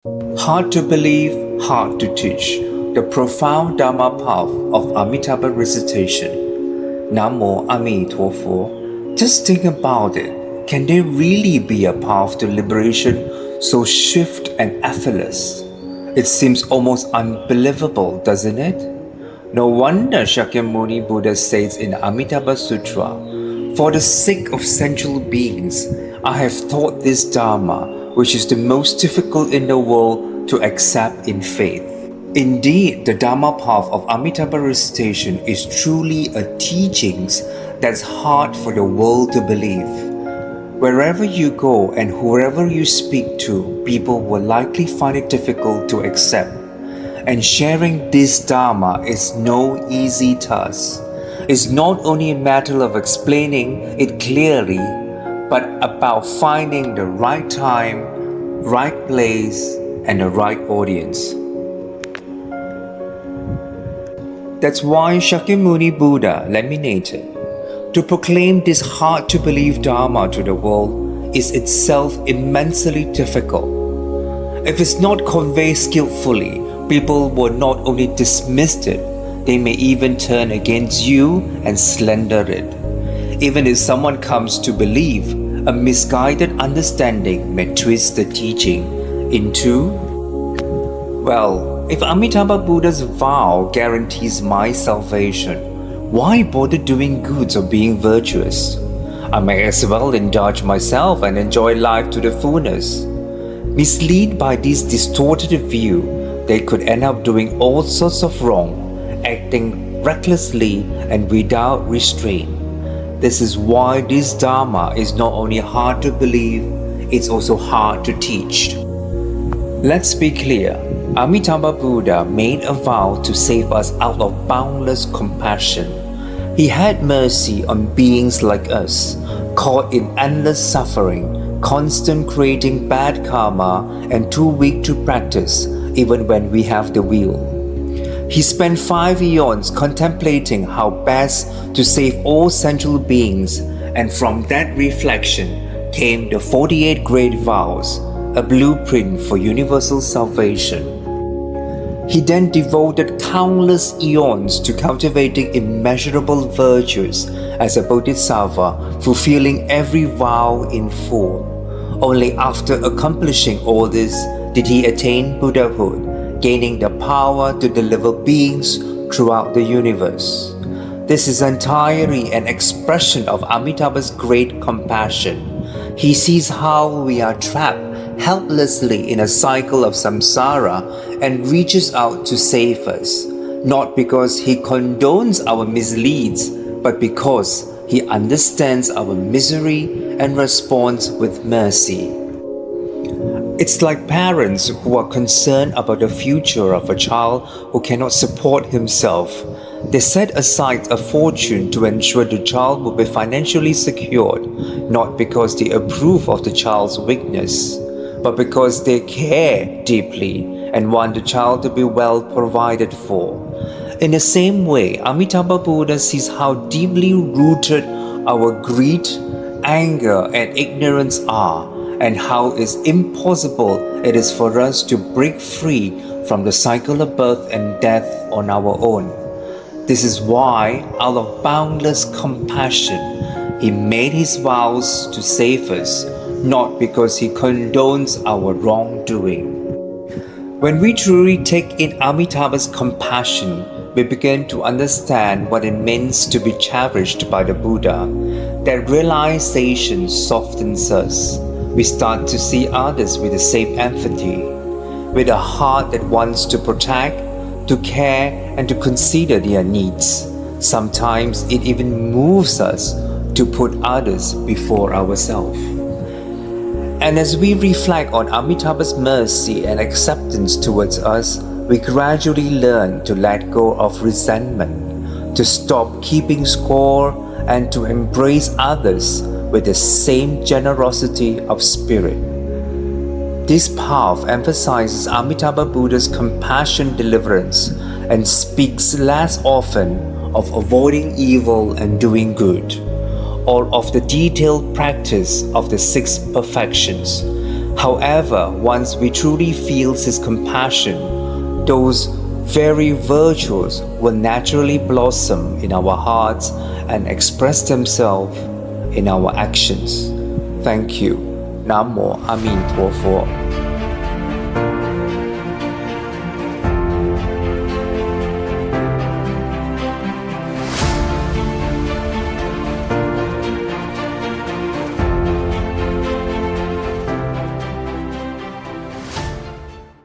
Hard to believe, hard to teach. The profound Dharma path of Amitabha recitation. Namo, Amituofo. Just think about it. Can there really be a path to liberation so swift and effortless? It seems almost unbelievable, doesn't it? No wonder Shakyamuni Buddha says in Amitabha Sutra, "For the sake of sensual beings, I have taught this Dharma, which is the most difficult in the world to accept in faith." Indeed, the Dharma path of Amitabha recitation is truly a teachings that's hard for the world to believe. Wherever you go and whoever you speak to, people will likely find it difficult to accept. And sharing this Dharma is no easy task. It's not only a matter of explaining it clearly, but about finding the right time, right place, and the right audience. That's why Shakyamuni Buddha laminated. To proclaim this hard-to-believe Dharma to the world is itself immensely difficult. If it's not conveyed skillfully, people will not only dismiss it, they may even turn against you and slander it. Even if someone comes to believe, a misguided understanding may twist the teaching into, well, if Amitabha Buddha's vow guarantees my salvation, why bother doing good or being virtuous? I may as well indulge myself and enjoy life to the fullness. Misled by this distorted view, they could end up doing all sorts of wrong, acting recklessly and without restraint. This is why this Dharma is not only hard to believe, it's also hard to teach. Let's be clear, Amitabha Buddha made a vow to save us out of boundless compassion. He had mercy on beings like us, caught in endless suffering, constant creating bad karma, and too weak to practice, even when we have the will. He spent 5 eons contemplating how best to save all sensual beings, and from that reflection came the 48 Great Vows, a blueprint for universal salvation. He then devoted countless eons to cultivating immeasurable virtues as a bodhisattva, fulfilling every vow in full. Only after accomplishing all this did he attain Buddhahood, gaining the power to deliver beings throughout the universe. This is entirely an expression of Amitabha's great compassion. He sees how we are trapped helplessly in a cycle of samsara and reaches out to save us, not because he condones our misdeeds, but because he understands our misery and responds with mercy. It's like parents who are concerned about the future of a child who cannot support himself. They set aside a fortune to ensure the child will be financially secured, not because they approve of the child's weakness, but because they care deeply and want the child to be well provided for. In the same way, Amitabha Buddha sees how deeply rooted our greed, anger, and ignorance are, and how it's impossible it is for us to break free from the cycle of birth and death on our own. This is why, out of boundless compassion, he made his vows to save us, not because he condones our wrongdoing. When we truly take in Amitabha's compassion, we begin to understand what it means to be cherished by the Buddha. That realization softens us. We start to see others with the same empathy, with a heart that wants to protect, to care, and to consider their needs. Sometimes it even moves us to put others before ourselves. And as we reflect on Amitabha's mercy and acceptance towards us, we gradually learn to let go of resentment, to stop keeping score, and to embrace others with the same generosity of spirit. This path emphasizes Amitabha Buddha's compassion deliverance and speaks less often of avoiding evil and doing good, or of the detailed practice of the 6 perfections, However, once we truly feel His compassion, those very virtues will naturally blossom in our hearts and express themselves in our actions. Thank you. Namo Amituofo.